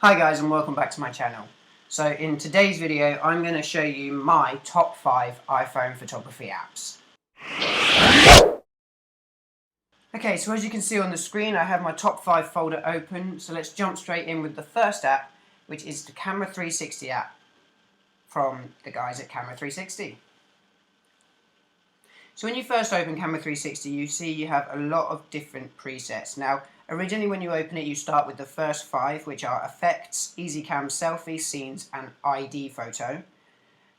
Hi guys and welcome back to my channel. So in today's video I'm going to show you my top 5 iPhone photography apps. Okay, so as you can see on the screen I have my top 5 folder open, so let's jump straight in with the first app, which is the Camera 360 app from the guys at Camera 360. So when you first open Camera 360 you see you have a lot of different presets. Now originally when you open it you start with the first 5, which are Effects, Easy Cam, Selfie, Scenes and ID Photo.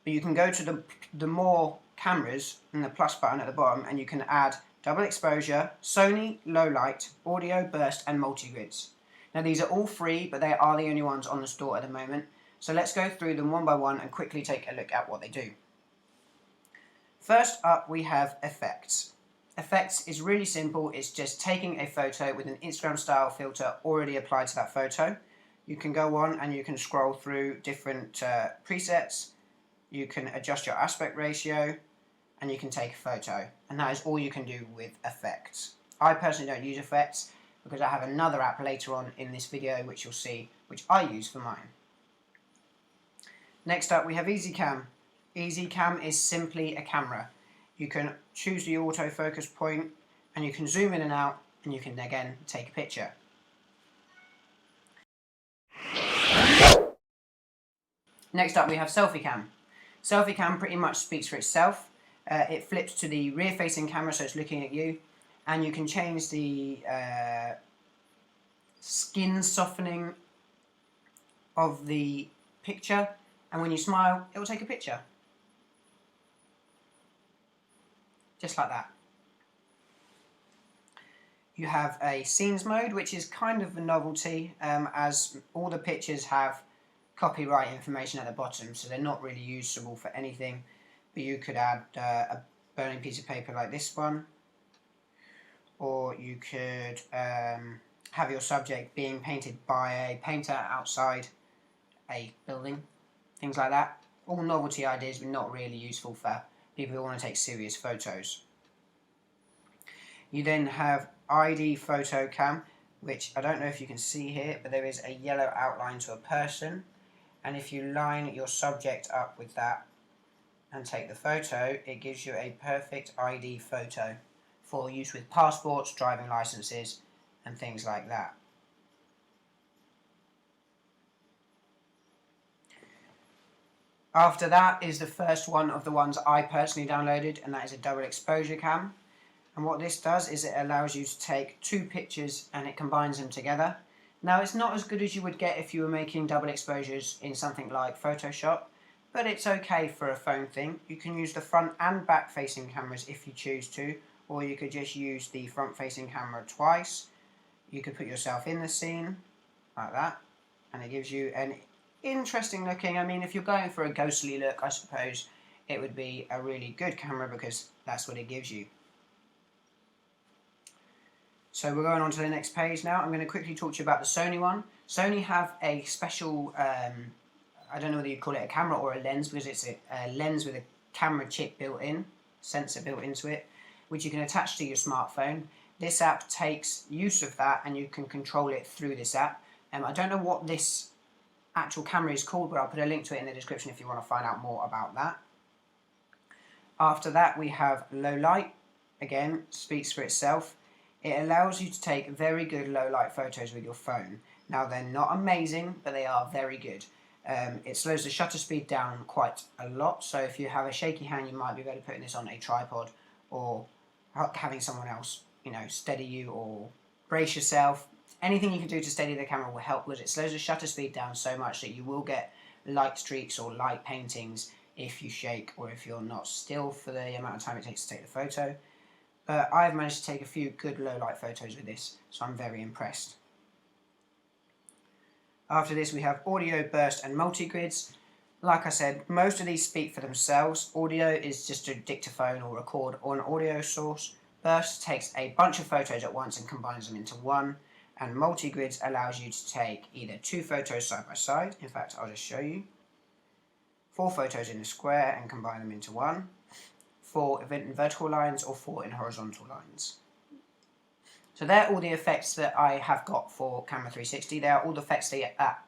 But you can go to the more cameras and the plus button at the bottom and you can add double exposure, Sony, low light, audio, burst and multi-grids. Now these are all free, but they are the only ones on the store at the moment. So let's go through them one by one and quickly take a look at what they do. First up we have Effects. Effects is really simple, it's just taking a photo with an Instagram style filter already applied to that photo. You can go on and you can scroll through different presets, you can adjust your aspect ratio and you can take a photo, and that is all you can do with Effects. I personally don't use Effects because I have another app later on in this video which you'll see, which I use for mine. Next up we have Easy Cam. Easy Cam is simply a camera. You can choose the autofocus point and you can zoom in and out and you can again take a picture. Next up we have Selfie Cam. Selfie Cam pretty much speaks for itself. It flips to the rear facing camera so it's looking at you, and you can change the skin softening of the picture, and when you smile it will take a picture. Just like that. You have a scenes mode, which is kind of a novelty, as all the pictures have copyright information at the bottom, so they're not really usable for anything. But you could add a burning piece of paper like this one, or you could have your subject being painted by a painter outside a building, things like that. All novelty ideas, but not really useful for people who want to take serious photos. You then have ID Photo Cam, which I don't know if you can see here, but there is a yellow outline to a person, and if you line your subject up with that and take the photo, it gives you a perfect ID photo for use with passports, driving licenses and things like that. After that is the first one of the ones I personally downloaded, and that is a double exposure cam. And what this does is it allows you to take 2 pictures and it combines them together. Now it's not as good as you would get if you were making double exposures in something like Photoshop, but it's okay for a phone thing. You can use the front and back facing cameras if you choose to, or you could just use the front facing camera twice. You could put yourself in the scene like that, and it gives you an interesting looking, I mean if you're going for a ghostly look, I suppose it would be a really good camera because that's what it gives you. So we're going on to the next page now. I'm going to quickly talk to you about the Sony one. Sony have a special, I don't know whether you'd call it a camera or a lens, because it's a lens with a camera chip built in, sensor built into it, which you can attach to your smartphone. This app takes use of that and you can control it through this app. I don't know what this actual camera is called, but I'll put a link to it in the description if you want to find out more about that. After that we have low light. Again, speaks for itself. It allows you to take very good low light photos with your phone. Now they're not amazing, but they are very good. It slows the shutter speed down quite a lot, so if you have a shaky hand you might be better putting this on a tripod or having someone else, steady you or brace yourself. Anything you can do to steady the camera will help, because it slows the shutter speed down so much that you will get light streaks or light paintings if you shake or if you're not still for the amount of time it takes to take the photo. But I've managed to take a few good low light photos with this, so I'm very impressed. After this we have audio, burst and multi-grids. Like I said, most of these speak for themselves. Audio is just a dictaphone or record or an audio source. Burst takes a bunch of photos at once and combines them into one. And multi-grids allows you to take either 2 photos side by side. In fact, I'll just show you. 4 photos in a square and combine them into one. 4 in vertical lines or 4 in horizontal lines. So they're all the effects that I have got for Camera 360. They are all the effects that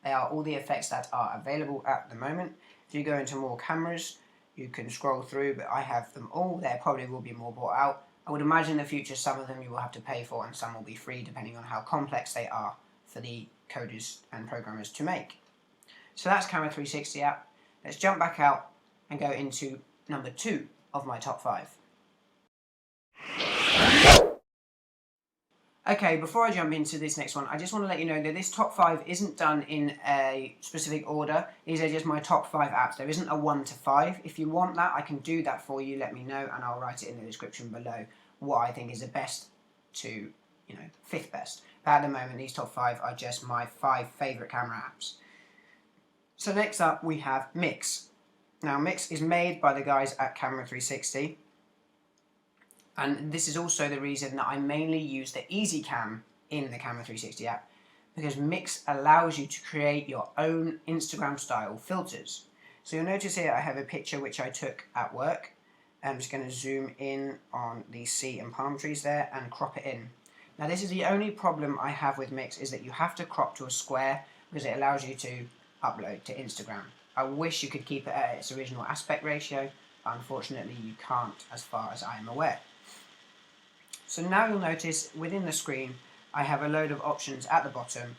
They are all the effects that are available at the moment. If you go into more cameras, you can scroll through, but I have them all. There probably will be more brought out. I would imagine in the future some of them you will have to pay for and some will be free, depending on how complex they are for the coders and programmers to make. So that's Camera 360 app. Let's jump back out and go into number 2 of my top 5. Okay, before I jump into this next one, I just want to let you know that this top 5 isn't done in a specific order. These are just my top 5 apps. There isn't a 1 to 5. If you want that, I can do that for you. Let me know and I'll write it in the description below what I think is the best to, 5th best. But at the moment, these top 5 are just my 5 favourite camera apps. So next up, we have Mix. Now, Mix is made by the guys at Camera 360. And this is also the reason that I mainly use the Easy Cam in the Camera 360 app, because Mix allows you to create your own Instagram style filters. So you'll notice here I have a picture which I took at work. I'm just going to zoom in on the sea and palm trees there and crop it in. Now this is the only problem I have with Mix, is that you have to crop to a square because it allows you to upload to Instagram. I wish you could keep it at its original aspect ratio, but unfortunately you can't as far as I am aware. So now you'll notice within the screen I have a load of options at the bottom.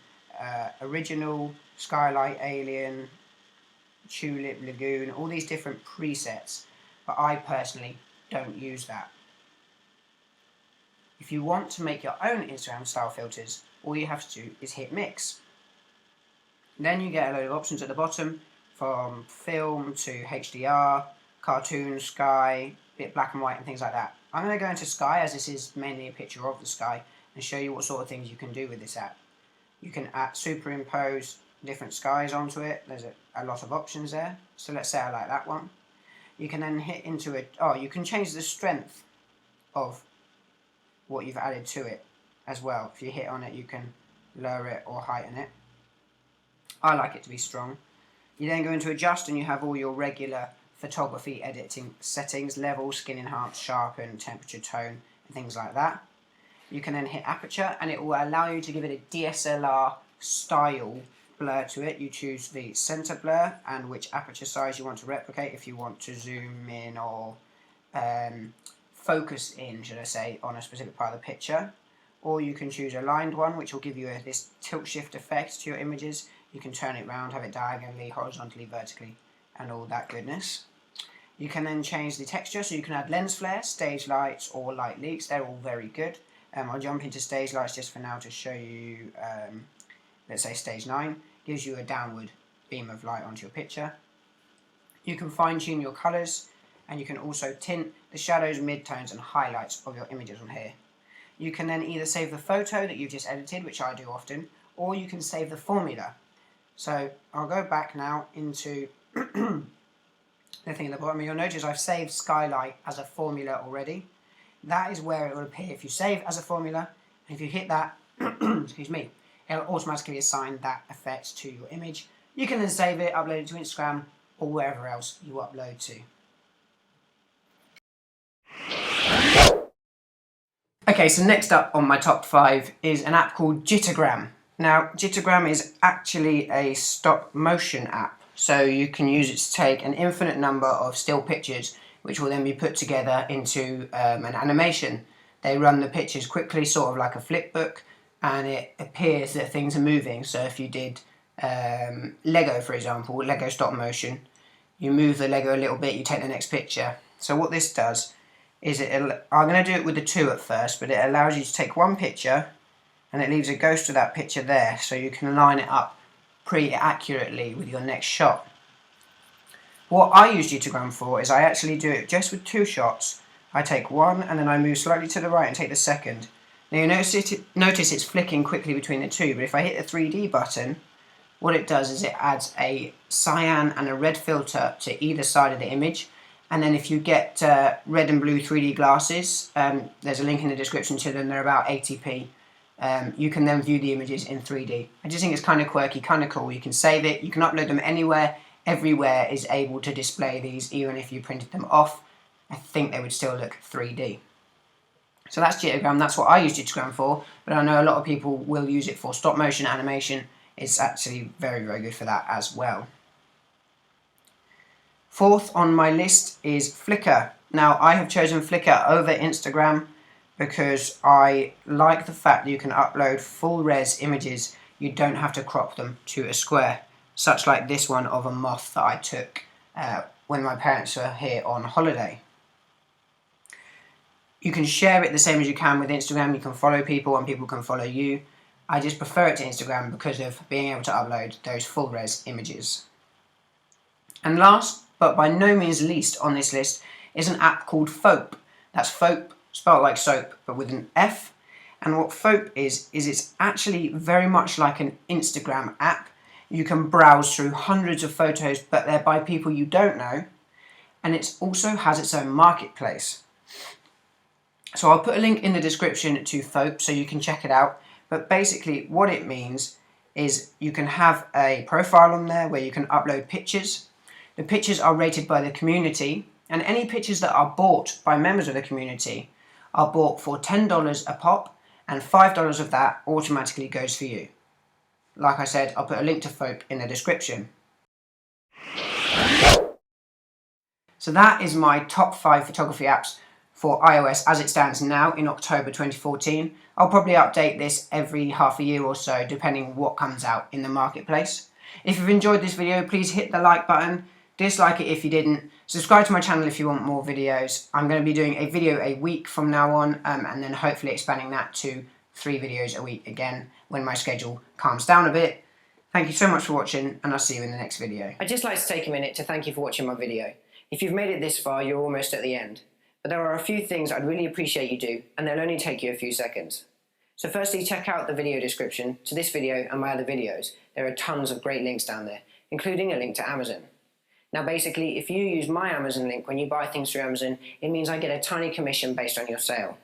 Original, Skylight, Alien, Tulip, Lagoon, all these different presets, but I personally don't use that. If you want to make your own Instagram style filters, all you have to do is hit Mix. Then you get a load of options at the bottom, from film to HDR, cartoon, sky, bit black and white and things like that. I'm going to go into sky, as this is mainly a picture of the sky, and show you what sort of things you can do with this app. You can superimpose different skies onto it. There's a lot of options there. So let's say I like that one. You can then hit into it. You can change the strength of what you've added to it as well. If you hit on it, you can lower it or heighten it. I like it to be strong. You then go into adjust and you have all your regular photography editing settings: level, skin enhance, sharpen, temperature, tone, and things like that. You can then hit aperture and it will allow you to give it a DSLR style blur to it. You choose the center blur and which aperture size you want to replicate, if you want to zoom in or focus in, should I say, on a specific part of the picture. Or you can choose a aligned one, which will give you this tilt shift effect to your images. You can turn it round, have it diagonally, horizontally, vertically, and all that goodness. You can then change the texture, so you can add lens flare, stage lights, or light leaks. They're all very good. I'll jump into stage lights just for now to show you, let's say stage 9, gives you a downward beam of light onto your picture. You can fine tune your colours, and you can also tint the shadows, midtones, and highlights of your images on here. You can then either save the photo that you've just edited, which I do often, or you can save the formula. So I'll go back now into the thing at the bottom. You'll notice I've saved Skylight as a formula already. That is where it will appear if you save as a formula, and if you hit that, excuse me, it will automatically assign that effect to your image. You can then save it, upload it to Instagram, or wherever else you upload to. Okay, so next up on my top 5 is an app called Jittergram. Now, Jittergram is actually a stop motion app, so you can use it to take an infinite number of still pictures, which will then be put together into an animation. They run the pictures quickly, sort of like a flip book, and it appears that things are moving. So if you did Lego, for example, Lego stop motion, you move the Lego a little bit, you take the next picture. So what this does is I'm going to do it with the 2 at first, but it allows you to take one picture and it leaves a ghost of that picture there, so you can line it up pretty accurately with your next shot. What I use Jittergram for is I actually do it just with 2 shots. I take one and then I move slightly to the right and take the second. Now you notice it's flicking quickly between the 2, but if I hit the 3D button, what it does is it adds a cyan and a red filter to either side of the image. And then if you get red and blue 3D glasses, there's a link in the description to them, they're about 80p. You can then view the images in 3D. I just think it's kind of quirky, kind of cool. You can save it, you can upload them anywhere. Everywhere is able to display these, even if you printed them off. I think they would still look 3D. So that's Jittergram, that's what I use Jittergram for, but I know a lot of people will use it for stop motion animation It's actually very, very good for that as well. Fourth on my list is Flickr. Now, I have chosen Flickr over Instagram because I like the fact that you can upload full res images. You don't have to crop them to a square, such like this one of a moth that I took when my parents were here on holiday. You can share it the same as you can with Instagram. You can follow people and people can follow you. I just prefer it to Instagram because of being able to upload those full res images. And last, but by no means least on this list, is an app called Fope. That's Fope, spelled like soap, but with an F. And what Fope is it's actually very much like an Instagram app. You can browse through hundreds of photos, but they're by people you don't know. And it also has its own marketplace. So I'll put a link in the description to Fope so you can check it out. But basically what it means is you can have a profile on there where you can upload pictures. The pictures are rated by the community, and any pictures that are bought by members of the community are bought for $10 a pop, and $5 of that automatically goes for you. Like I said, I'll put a link to Fope in the description. So that is my top 5 photography apps for iOS as it stands now in October 2014. I'll probably update this every half a year or so, depending what comes out in the marketplace. If you've enjoyed this video, please hit the like button. Dislike it if you didn't. Subscribe to my channel if you want more videos. I'm going to be doing a video a week from now on, and then hopefully expanding that to 3 videos a week again when my schedule calms down a bit. Thank you so much for watching, and I'll see you in the next video. I'd just like to take a minute to thank you for watching my video. If you've made it this far, you're almost at the end. But there are a few things I'd really appreciate you do, and they'll only take you a few seconds. So firstly, check out the video description to this video and my other videos. There are tons of great links down there, including a link to Amazon. Now basically, if you use my Amazon link when you buy things through Amazon, it means I get a tiny commission based on your sale.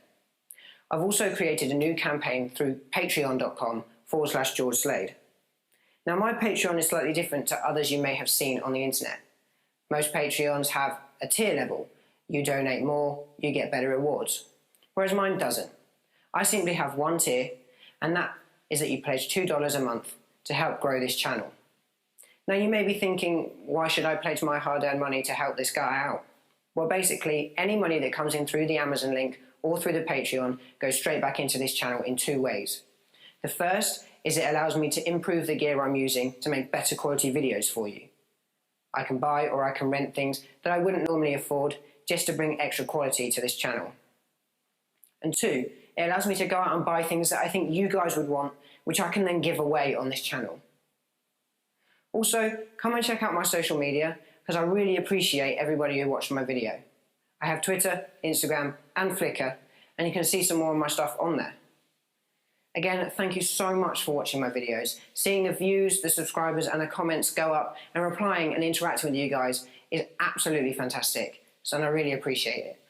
I've also created a new campaign through patreon.com/George Slade. Now my Patreon is slightly different to others you may have seen on the internet. Most Patreons have a tier level. You donate more, you get better rewards. Whereas mine doesn't. I simply have one tier, and that is that you pledge $2 a month to help grow this channel. Now you may be thinking, why should I pledge my hard-earned money to help this guy out? Well basically, any money that comes in through the Amazon link or through the Patreon goes straight back into this channel in 2 ways. The first is it allows me to improve the gear I'm using to make better quality videos for you. I can buy or I can rent things that I wouldn't normally afford just to bring extra quality to this channel. And 2, it allows me to go out and buy things that I think you guys would want, which I can then give away on this channel. Also, come and check out my social media, because I really appreciate everybody who watched my video. I have Twitter, Instagram and Flickr, and you can see some more of my stuff on there. Again, thank you so much for watching my videos. Seeing the views, the subscribers and the comments go up and replying and interacting with you guys is absolutely fantastic, so I really appreciate it.